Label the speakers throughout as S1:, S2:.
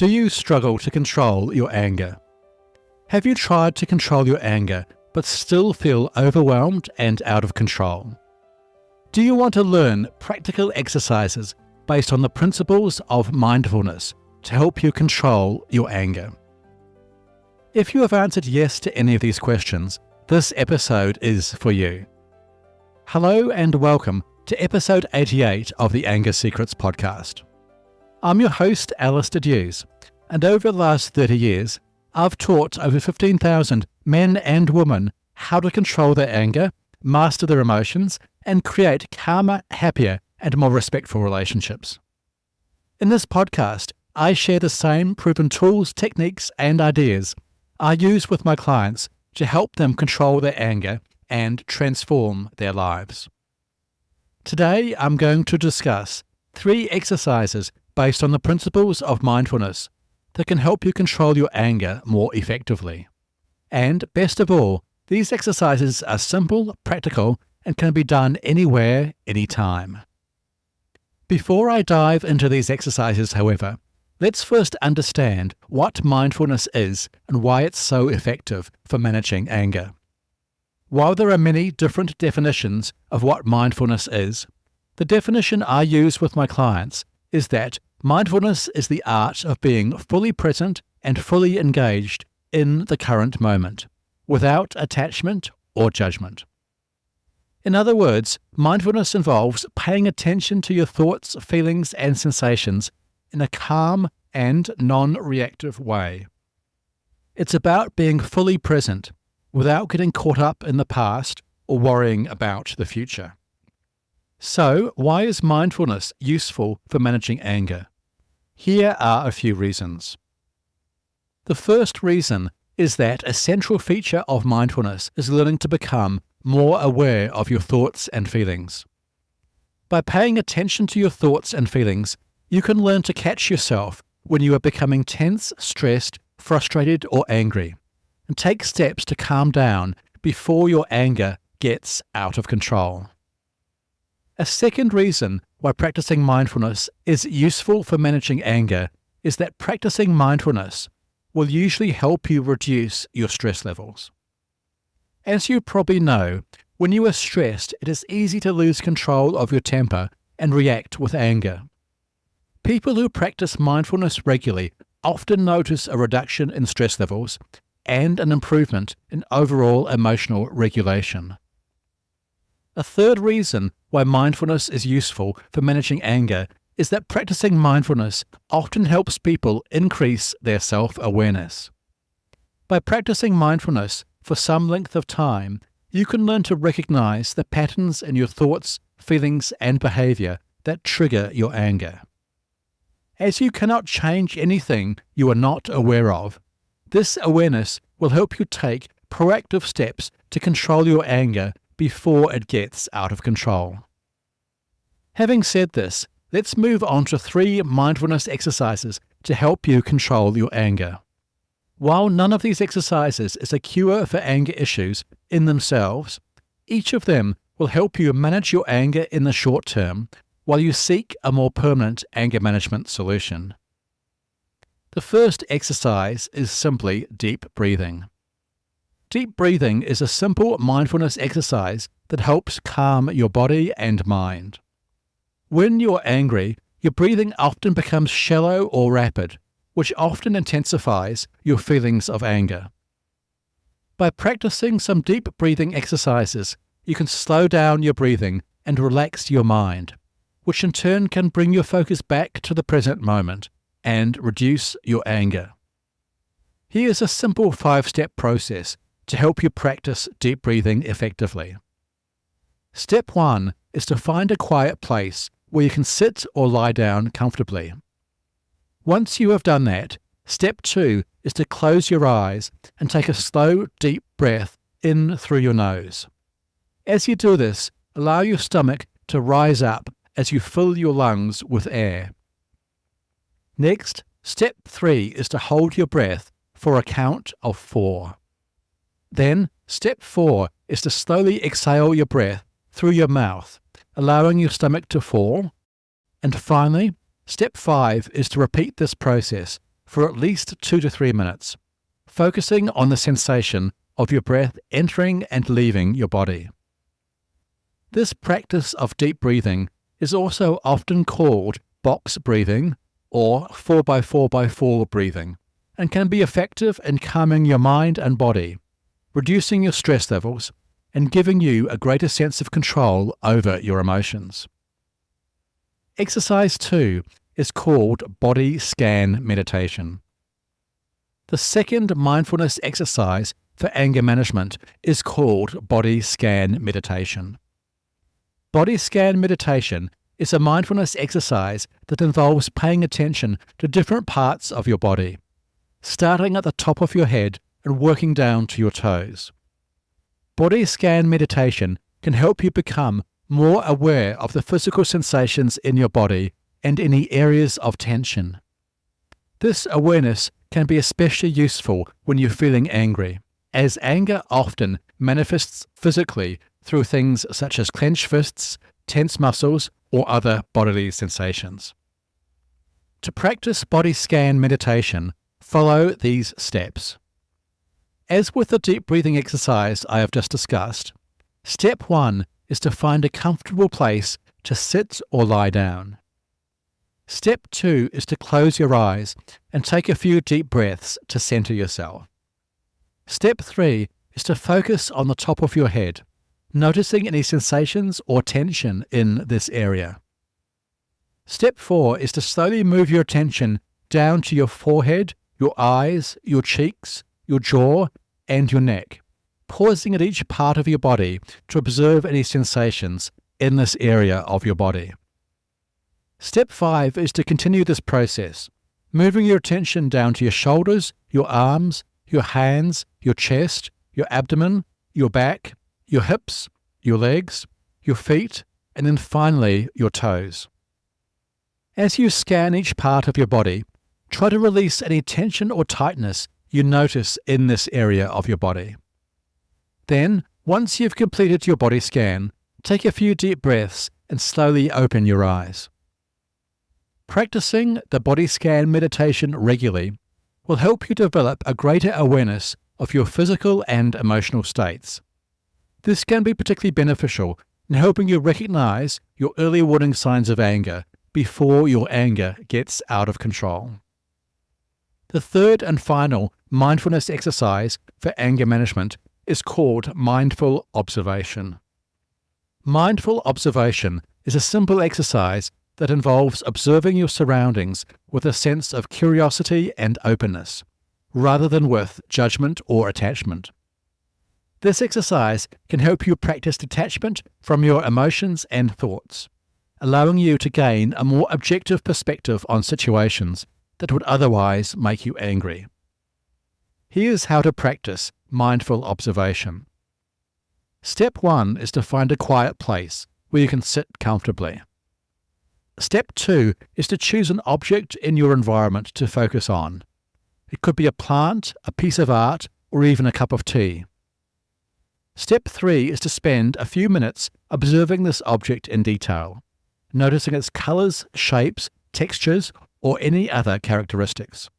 S1: Do you struggle to control your anger? Have you tried to control your anger but still feel overwhelmed and out of control? Do you want to learn practical exercises based on the principles of mindfulness to help you control your anger? If you have answered yes to any of these questions, this episode is for you. Hello and welcome to episode 88 of the Anger Secrets podcast. I'm your host, Alastair Duhs, and over the last 30 years, I've taught over 15,000 men and women how to control their anger, master their emotions, and create calmer, happier, and more respectful relationships. In this podcast, I share the same proven tools, techniques, and ideas I use with my clients to help them control their anger and transform their lives. Today, I'm going to discuss 3 exercises based on the principles of mindfulness that can help you control your anger more effectively. And best of all, these exercises are simple, practical, and can be done anywhere, anytime. Before I dive into these exercises, however, let's first understand what mindfulness is and why it's so effective for managing anger. While there are many different definitions of what mindfulness is, the definition I use with my clients is that mindfulness is the art of being fully present and fully engaged in the current moment, without attachment or judgment. In other words, mindfulness involves paying attention to your thoughts, feelings, and sensations in a calm and non-reactive way. It's about being fully present without getting caught up in the past or worrying about the future. So, why is mindfulness useful for managing anger? Here are a few reasons. The first reason is that a central feature of mindfulness is learning to become more aware of your thoughts and feelings. By paying attention to your thoughts and feelings, you can learn to catch yourself when you are becoming tense, stressed, frustrated, or angry, and take steps to calm down before your anger gets out of control. A second reason why practicing mindfulness is useful for managing anger is that practicing mindfulness will usually help you reduce your stress levels. As you probably know, when you are stressed, it is easy to lose control of your temper and react with anger. People who practice mindfulness regularly often notice a reduction in stress levels and an improvement in overall emotional regulation. A third reason why mindfulness is useful for managing anger is that practicing mindfulness often helps people increase their self-awareness. By practicing mindfulness for some length of time, you can learn to recognize the patterns in your thoughts, feelings, and behavior that trigger your anger. As you cannot change anything you are not aware of, this awareness will help you take proactive steps to control your anger before it gets out of control. Having said this, let's move on to 3 mindfulness exercises to help you control your anger. While none of these exercises is a cure for anger issues in themselves, each of them will help you manage your anger in the short term while you seek a more permanent anger management solution. The first exercise is simply deep breathing. Deep breathing is a simple mindfulness exercise that helps calm your body and mind. When you're angry, your breathing often becomes shallow or rapid, which often intensifies your feelings of anger. By practicing some deep breathing exercises, you can slow down your breathing and relax your mind, which in turn can bring your focus back to the present moment and reduce your anger. Here's a simple 5-step process to help you practice deep breathing effectively. Step 1 is to find a quiet place where you can sit or lie down comfortably. Once you have done that, step 2 is to close your eyes and take a slow, deep breath in through your nose. As you do this, allow your stomach to rise up as you fill your lungs with air. Next, step 3 is to hold your breath for a count of 4. Then, step 4 is to slowly exhale your breath through your mouth, allowing your stomach to fall. And finally, step 5 is to repeat this process for at least 2 to 3 minutes, focusing on the sensation of your breath entering and leaving your body. This practice of deep breathing is also often called box breathing or 4x4x4 breathing, and can be effective in calming your mind and body, reducing your stress levels, and giving you a greater sense of control over your emotions. Exercise 2 is called body scan meditation. The second mindfulness exercise for anger management is called body scan meditation. Body scan meditation is a mindfulness exercise that involves paying attention to different parts of your body, starting at the top of your head and working down to your toes. Body scan meditation can help you become more aware of the physical sensations in your body and any areas of tension. This awareness can be especially useful when you're feeling angry, as anger often manifests physically through things such as clenched fists, tense muscles, or other bodily sensations. To practice body scan meditation, follow these steps. As with the deep breathing exercise I have just discussed, step 1 is to find a comfortable place to sit or lie down. Step 2 is to close your eyes and take a few deep breaths to center yourself. Step 3 is to focus on the top of your head, noticing any sensations or tension in this area. Step 4 is to slowly move your attention down to your forehead, your eyes, your cheeks, your jaw, and your neck, pausing at each part of your body to observe any sensations in this area of your body. Step 5 is to continue this process, moving your attention down to your shoulders, your arms, your hands, your chest, your abdomen, your back, your hips, your legs, your feet, and then finally your toes. As you scan each part of your body, try to release any tension or tightness you notice in this area of your body. Then, once you've completed your body scan, take a few deep breaths and slowly open your eyes. Practicing the body scan meditation regularly will help you develop a greater awareness of your physical and emotional states. This can be particularly beneficial in helping you recognize your early warning signs of anger before your anger gets out of control. The third and final mindfulness exercise for anger management is called mindful observation. Mindful observation is a simple exercise that involves observing your surroundings with a sense of curiosity and openness, rather than with judgment or attachment. This exercise can help you practice detachment from your emotions and thoughts, allowing you to gain a more objective perspective on situations that would otherwise make you angry. Here's how to practice mindful observation. Step 1 is to find a quiet place where you can sit comfortably. Step 2 is to choose an object in your environment to focus on. It could be a plant, a piece of art, or even a cup of tea. Step 3 is to spend a few minutes observing this object in detail, noticing its colors, shapes, textures, or any other characteristics.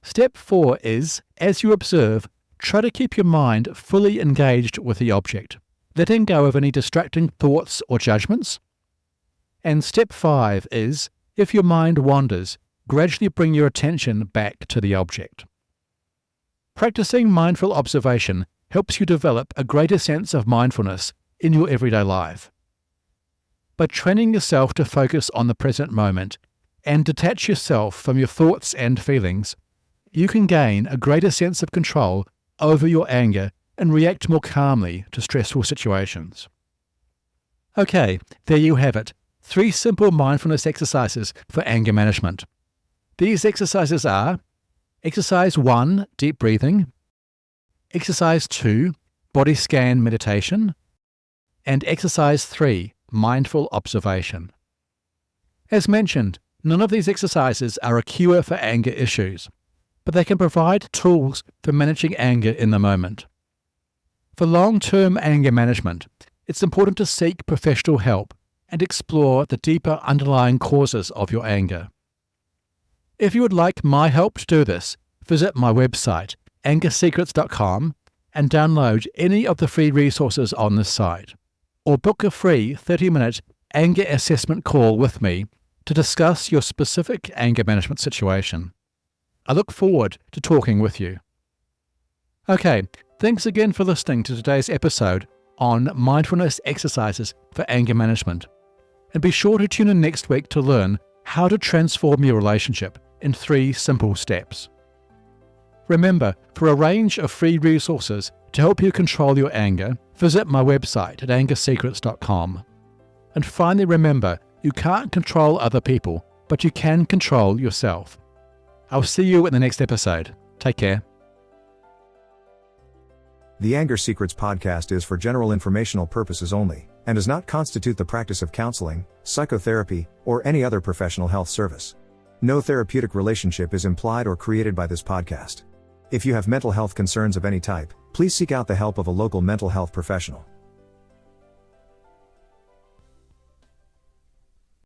S1: Step 4 is, as you observe, try to keep your mind fully engaged with the object, letting go of any distracting thoughts or judgments. And step 5 is, if your mind wanders, gradually bring your attention back to the object. Practicing mindful observation helps you develop a greater sense of mindfulness in your everyday life. By training yourself to focus on the present moment and detach yourself from your thoughts and feelings, you can gain a greater sense of control over your anger and react more calmly to stressful situations. Okay, there you have it. 3 simple mindfulness exercises for anger management. These exercises are Exercise 1, deep breathing, Exercise 2, body scan meditation, and Exercise 3, mindful observation. As mentioned, none of these exercises are a cure for anger issues, but they can provide tools for managing anger in the moment. For long-term anger management, it's important to seek professional help and explore the deeper underlying causes of your anger. If you would like my help to do this, visit my website, angersecrets.com, and download any of the free resources on this site, or book a free 30-minute anger assessment call with me to discuss your specific anger management situation. I look forward to talking with you. Okay, thanks again for listening to today's episode on mindfulness exercises for anger management. And be sure to tune in next week to learn how to transform your relationship in 3 simple steps. Remember, for a range of free resources to help you control your anger, visit my website at angersecrets.com. And finally, remember, you can't control other people, but you can control yourself. I'll see you in the next episode. Take care.
S2: The Anger Secrets podcast is for general informational purposes only, and does not constitute the practice of counseling, psychotherapy, or any other professional health service. No therapeutic relationship is implied or created by this podcast. If you have mental health concerns of any type, please seek out the help of a local mental health professional.